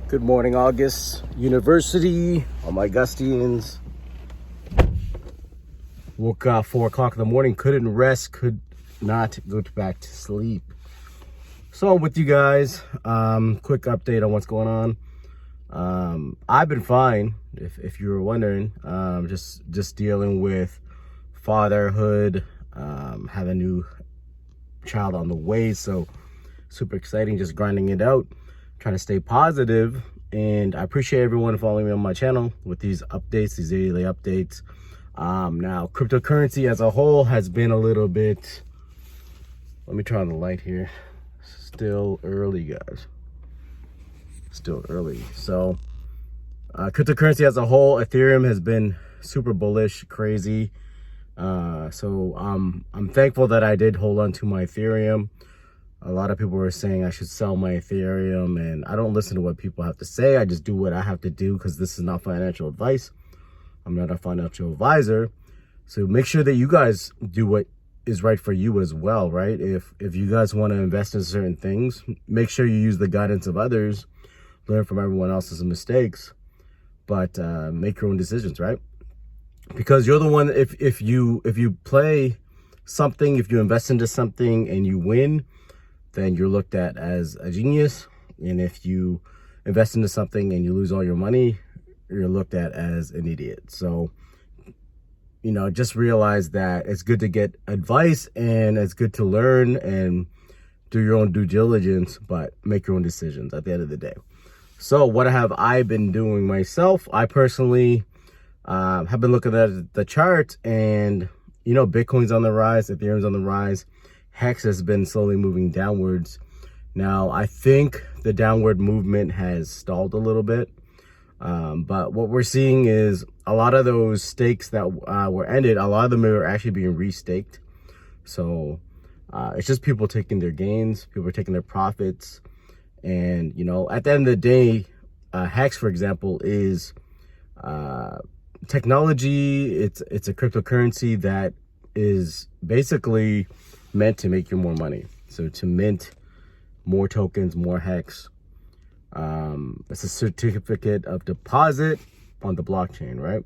Good morning, August University, all my Augustians. Woke up 4 o'clock in the morning, couldn't rest, could not go back to sleep. So I'm with you guys. Quick update on what's going on. I've been fine, if you were wondering. Just dealing with fatherhood, have a new child on the way, so super exciting, just grinding it out, trying to stay positive. And I appreciate everyone following me on my channel with these updates, these daily updates. Now cryptocurrency as a whole has been a little bit, let me turn on the light here. Still early, guys, still early. So cryptocurrency as a whole, Ethereum has been super bullish, crazy. So I'm thankful that I did hold on to my Ethereum. A lot of people were saying I should sell my Ethereum, and I don't listen to what people have to say. I just do what I have to do, because this is not financial advice. I'm not a financial advisor. So make sure that you guys do what is right for you as well, right? If you guys want to invest in certain things, make sure you use the guidance of others, learn from everyone else's mistakes, but make your own decisions, right? Because you're the one, if you play something, if you invest into something and you win, then you're looked at as a genius. And if you invest into something and you lose all your money, you're looked at as an idiot. So, just realize that it's good to get advice and it's good to learn and do your own due diligence, but make your own decisions at the end of the day. So what have I been doing myself? I personally have been looking at the chart, and Bitcoin's on the rise, Ethereum's on the rise. Hex has been slowly moving downwards. Now, I think the downward movement has stalled a little bit. But what we're seeing is a lot of those stakes that were ended, a lot of them are actually being restaked. So it's just people taking their gains, people are taking their profits. And, at the end of the day, Hex, for example, is technology. It's a cryptocurrency that is basically meant to make you more money. So to mint more tokens, more Hex. It's a certificate of deposit on the blockchain, right?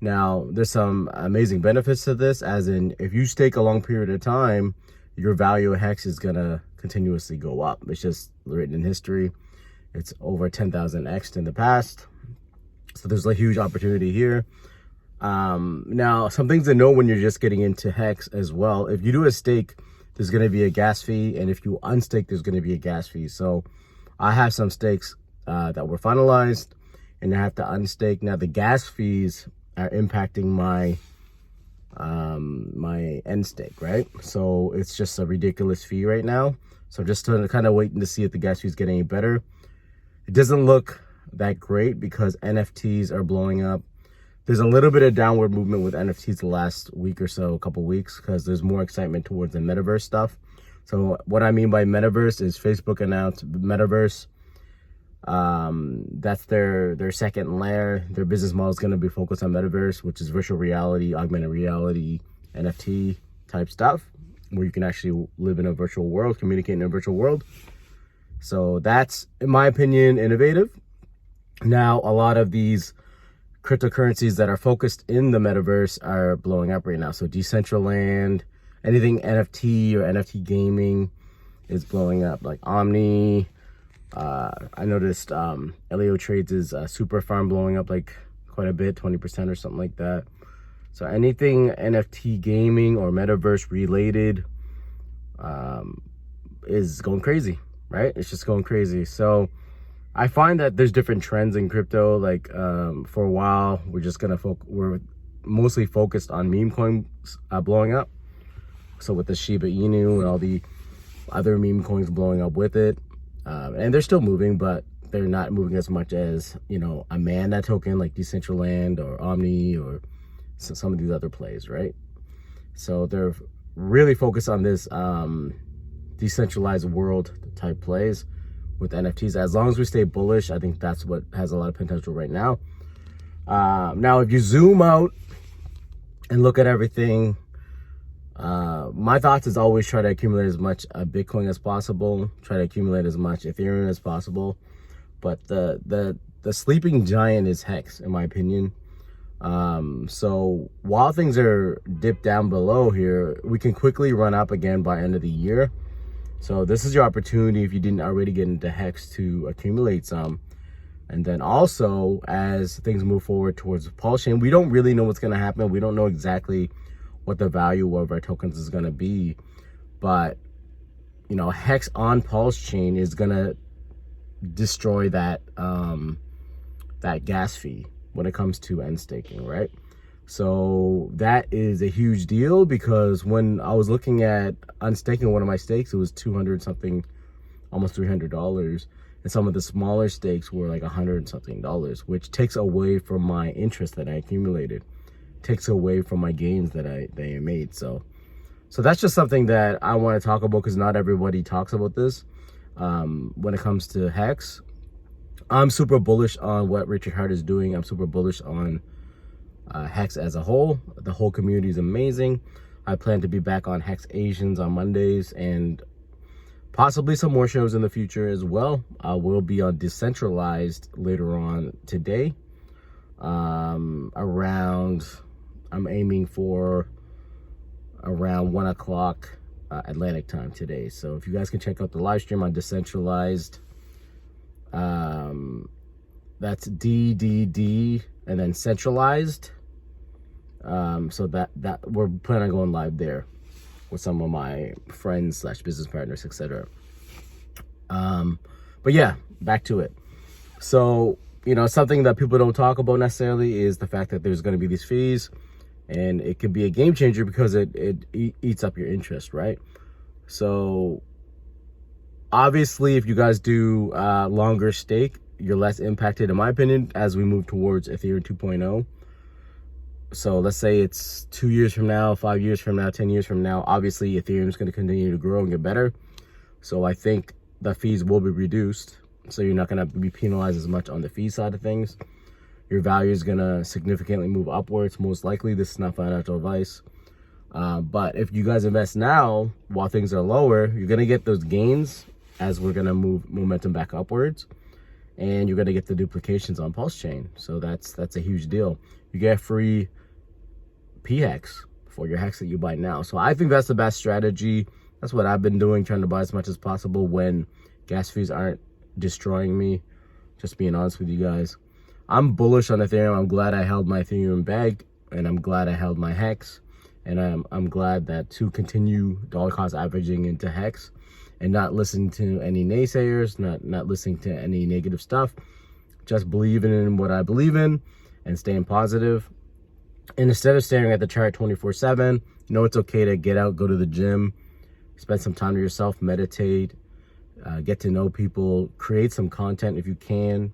Now, there's some amazing benefits to this, as in if you stake a long period of time, your value of Hex is gonna continuously go up. It's just written in history. It's over 10,000x in the past. So there's a huge opportunity here. Now, some things to know when you're just getting into Hex as well. If you do a stake, there's going to be a gas fee, and if you unstake, there's going to be a gas fee. So I have some stakes that were finalized, and I have to unstake. Now the gas fees are impacting my my end stake, right? So it's just a ridiculous fee right now. So I'm just kind of waiting to see if the gas fees get any better. It doesn't look that great because NFTs are blowing up. There's a little bit of downward movement with NFTs the last week or so, a couple weeks, because there's more excitement towards the Metaverse stuff. So what I mean by Metaverse is Facebook announced Metaverse. That's their second layer. Their business model is going to be focused on Metaverse, which is virtual reality, augmented reality, NFT type stuff, where you can actually live in a virtual world, communicate in a virtual world. So that's, in my opinion, innovative. Now, a lot of these cryptocurrencies that are focused in the Metaverse are blowing up right now. So Decentraland, anything NFT or NFT gaming is blowing up, like Omni. I noticed Elio Trades is Super Farm blowing up like quite a bit, 20% or something like that. So anything NFT gaming or Metaverse related is going crazy, right? It's just going crazy. So I find that there's different trends in crypto. Like for a while, we're mostly focused on meme coins blowing up. So with the Shiba Inu and all the other meme coins blowing up with it, and they're still moving, but they're not moving as much as a Mana token like Decentraland or Omni or some of these other plays, right? So they're really focused on this decentralized world type plays with NFTs. As long as we stay bullish, I think that's what has a lot of potential right now. Now, if you zoom out and look at everything, my thoughts is always try to accumulate as much Bitcoin as possible, try to accumulate as much Ethereum as possible. But the sleeping giant is Hex, in my opinion. So while things are dipped down below here, we can quickly run up again by end of the year. So this is your opportunity, if you didn't already get into Hex, to accumulate some. And then also, as things move forward towards Pulsechain, we don't really know what's going to happen. We don't know exactly what the value of our tokens is going to be. But, you know, Hex on Pulsechain is going to destroy that that gas fee when it comes to end staking, right? So that is a huge deal, because when I was looking at unstaking one of my stakes, it was 200 something, almost $300, and some of the smaller stakes were like $100 and something, which takes away from my interest that I accumulated, takes away from my gains that I made. So that's just something that I want to talk about, because not everybody talks about this. When it comes to Hex, I'm super bullish on what Richard Hart is doing. I'm super bullish on Hex as a whole. The whole community is amazing. I plan to be back on Hex Asians on Mondays, and possibly some more shows in the future as well. I will be on Decentralized later on today. I'm aiming for around 1 o'clock Atlantic time today. So if you guys can check out the live stream on Decentralized, that's DDD and then centralized. So that we're planning on going live there with some of my friends / business partners, etc. But yeah, back to it. So, you know, something that people don't talk about necessarily is the fact that there's going to be these fees, and it can be a game changer because it eats up your interest, right? So obviously, if you guys do longer stake, you're less impacted, in my opinion, as we move towards Ethereum 2.0. So let's say it's 2 years from now, 5 years from now, 10 years from now, obviously Ethereum is going to continue to grow and get better. So I think the fees will be reduced. So you're not going to be penalized as much on the fee side of things. Your value is going to significantly move upwards, most likely. This is not financial advice. But if you guys invest now while things are lower, you're going to get those gains as we're going to move momentum back upwards. And you're going to get the duplications on Pulsechain. So that's a huge deal. You get free PHEX for your hex that you buy now. So I think that's the best strategy. That's what I've been doing, trying to buy as much as possible when gas fees aren't destroying me. Just being honest with you guys. I'm bullish on Ethereum. I'm glad I held my Ethereum bag, and I'm glad I held my Hex. And I'm glad that to continue dollar cost averaging into Hex and not listening to any naysayers, not listening to any negative stuff, just believing in what I believe in and staying positive. And instead of staring at the chart 24/7, you know, it's okay to get out, go to the gym, spend some time to yourself, meditate, get to know people, create some content if you can,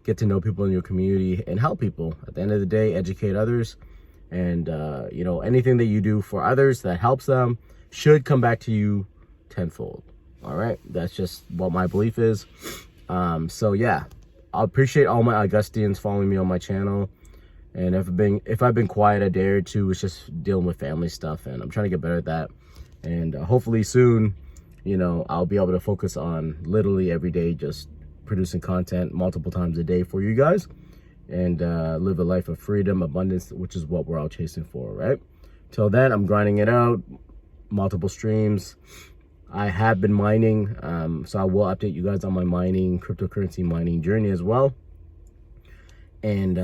get to know people in your community and help people. At the end of the day, educate others. And, you know, anything that you do for others that helps them should come back to you tenfold. All right. That's just what my belief is. So yeah, I appreciate all my Augustians following me on my channel. And if I've been quiet a day or two, it's just dealing with family stuff, and I'm trying to get better at that. And hopefully soon, you know, I'll be able to focus on literally every day, just producing content multiple times a day for you guys, and live a life of freedom, abundance, which is what we're all chasing for, right? Till then, I'm grinding it out, multiple streams. I have been mining, so I will update you guys on my cryptocurrency mining journey as well. And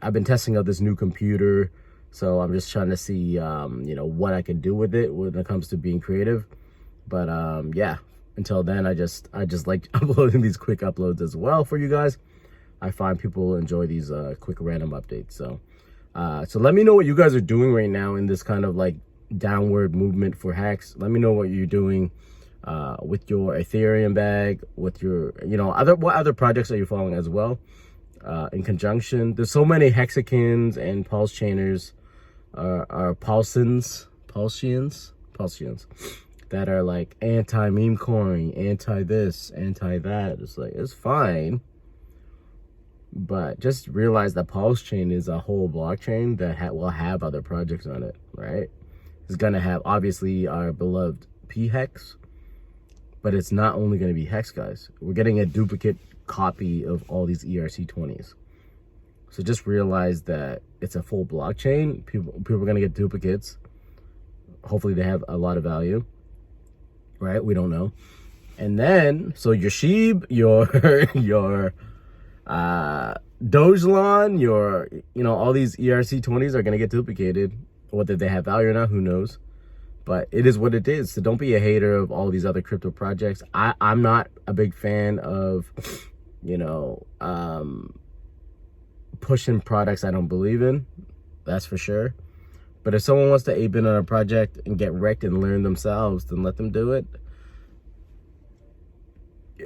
I've been testing out this new computer, so I'm just trying to see, you know, what I can do with it when it comes to being creative. But yeah, until then, I just like uploading these quick uploads as well for you guys. I find people enjoy these quick random updates. So let me know what you guys are doing right now in this kind of like downward movement for Hex. Let me know what you're doing with your Ethereum bag, with your, you know, what other projects are you following as well in conjunction. There's so many Hexicans and Pulsechainers are Pulseans that are like anti-meme coin, anti-this, anti-that. It's like, it's fine. But just realize that Pulsechain is a whole blockchain that will have other projects on it, right? It's going to have, obviously, our beloved PHEX. But it's not only going to be Hex, guys. We're getting a duplicate copy of all these ERC20s. So just realize that it's a full blockchain. People are going to get duplicates. Hopefully they have a lot of value, right? We don't know. And then, so your SHIB, your Dogelon, all these ERC20s are going to get duplicated. Whether they have value or not, who knows? But it is what it is. So don't be a hater of all these other crypto projects. I'm not a big fan of, pushing products I don't believe in. That's for sure. But if someone wants to ape in on a project and get wrecked and learn themselves, then let them do it.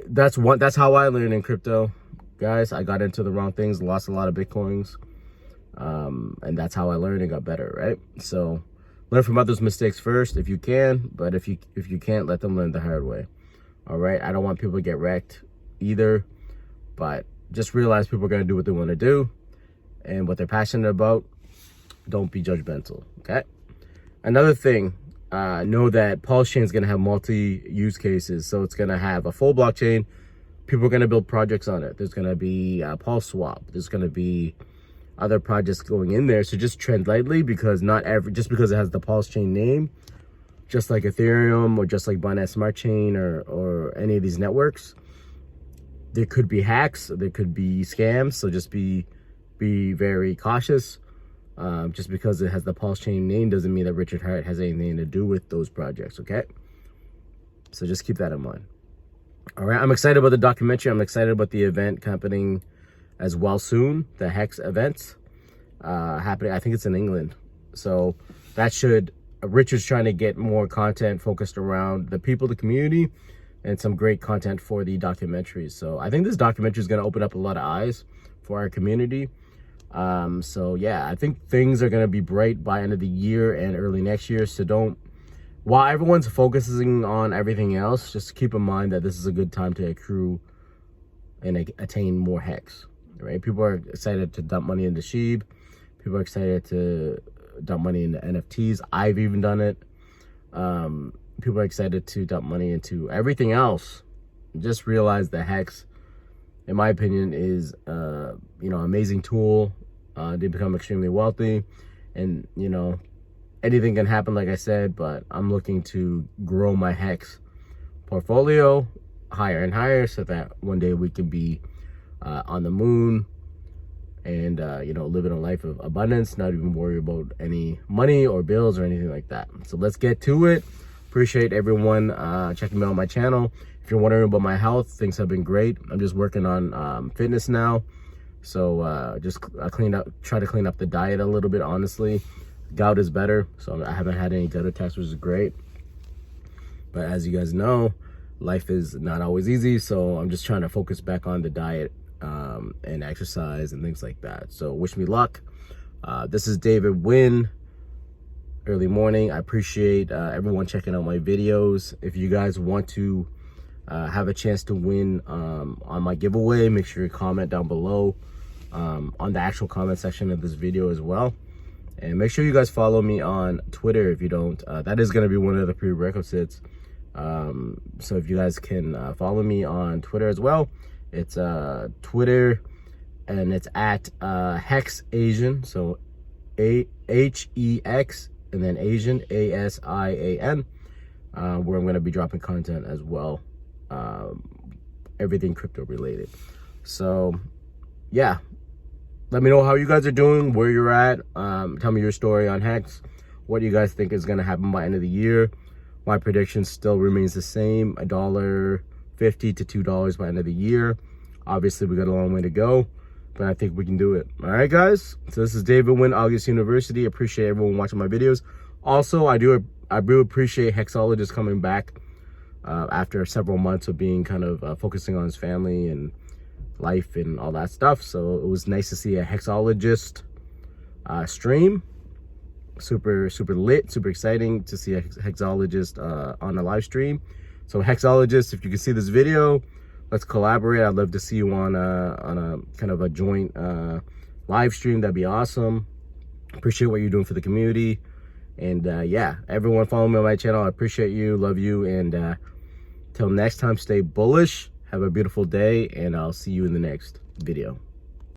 That's how I learned in crypto. Guys, I got into the wrong things, lost a lot of Bitcoins. And that's how I learned and got better, right? So learn from others' mistakes first if you can, but if you can't, let them learn the hard way. All right? I don't want people to get wrecked either, but just realize people are going to do what they want to do and what they're passionate about. Don't be judgmental, okay? Another thing, know that Pulsechain is going to have multi-use cases. So it's going to have a full blockchain. People are going to build projects on it. There's going to be Pulse Swap. There's going to be other projects going in there. So just tread lightly, because just because it has the Pulsechain name, just like Ethereum or just like Binance Smart Chain or any of these networks, there could be hacks, there could be scams. So just be very cautious. Just because it has the Pulsechain name doesn't mean that Richard Hart has anything to do with those projects, okay? So just keep that in mind. All right, I'm excited about the documentary. I'm excited about the event happening as well soon, the Hex events happening. I think it's in England. So that Richard's trying to get more content focused around the people, the community, and some great content for the documentary. So I think this documentary is going to open up a lot of eyes for our community. So yeah, I think things are going to be bright by end of the year and early next year. So while everyone's focusing on everything else, just keep in mind that this is a good time to accrue and attain more Hex, right? People are excited to dump money into SHIB. People are excited to dump money into NFTs. I've even done it. People are excited to dump money into everything else. Just realize that Hex, in my opinion, is amazing tool. They become extremely wealthy, and anything can happen, like I said, but I'm looking to grow my Hex portfolio higher and higher so that one day we can be on the moon and living a life of abundance, not even worry about any money or bills or anything like that. So let's get to it. Appreciate everyone checking me out on my channel. If you're wondering about my health, things have been great. I'm just working on fitness now. So just try to clean up the diet a little bit, honestly. Gout is better, so I haven't had any gout attacks, which is great. But as you guys know, life is not always easy, so I'm just trying to focus back on the diet and exercise and things like that. So wish me luck. This is David Wynn, early morning. I appreciate everyone checking out my videos. If you guys want to have a chance to win on my giveaway, make sure you comment down below on the actual comment section of this video as well. And make sure you guys follow me on Twitter if you don't. That is going to be one of the prerequisites. So if you guys can follow me on Twitter as well, it's Twitter, and it's at Hex Asian. So HEX and then Asian, ASIAN, where I'm going to be dropping content as well. Everything crypto related. So yeah, let me know how you guys are doing, where you're at. Tell me your story on Hex. What do you guys think is going to happen by end of the year? My prediction still remains the same, $1.50 to $2 by end of the year. Obviously we got a long way to go, but I think we can do it. All right, guys, so this is David Wynn, August University. Appreciate everyone watching my videos. Also, I do appreciate Hexologist coming back after several months of being kind of focusing on his family and life and all that stuff. So it was nice to see a Hexologist stream. Super lit, super exciting to see a Hexologist on a live stream. So Hexologist, if you can see this video, let's collaborate. I'd love to see you on a kind of a joint live stream. That'd be awesome. Appreciate what you're doing for the community. And yeah, everyone follow me on my channel. I appreciate you, love you, and Till next time, stay bullish. Have a beautiful day, and I'll see you in the next video.